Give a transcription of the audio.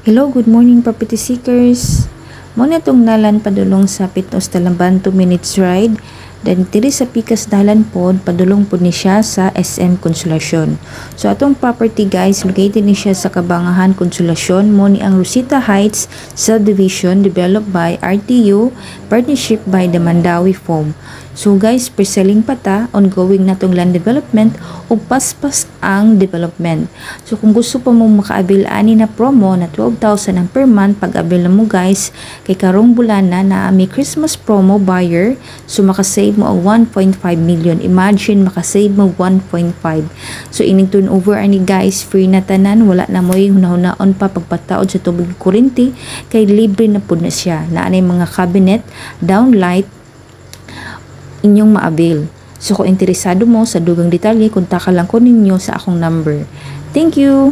Hello, good morning property seekers. Muna itong nalan padulong sa Pitos Talamban 2 minutes ride. Dan tiri sa Pikas Dalan pod, padulong po ni siya sa SM Consolacion. So atong property guys, located ni siya sa Kabangahan Consolacion, mo ni ang Rosita Heights subdivision developed by RTU, partnership by the Mandawi Foam. So guys, pre-selling pa ta, ongoing na tong land development o paspas ang development. So kung gusto pa mo makaabil ani na promo na 12,000 ang per month, pag-abil na mo guys, kay karong bulan na may Christmas promo buyer, so makasave mo ang 1.5 million. Imagine makasave mo 1.5. So ining turnover ani guys, free na tanan, wala na mo yung hunahunaon pa pagpataod sa tubig kuryente, kay libre na pud na siya. Na anay mga cabinet, downlight, inyong maabil. So kung interesado mo sa dugang detalye, kontak lang ko ninyo sa akong number. Thank you!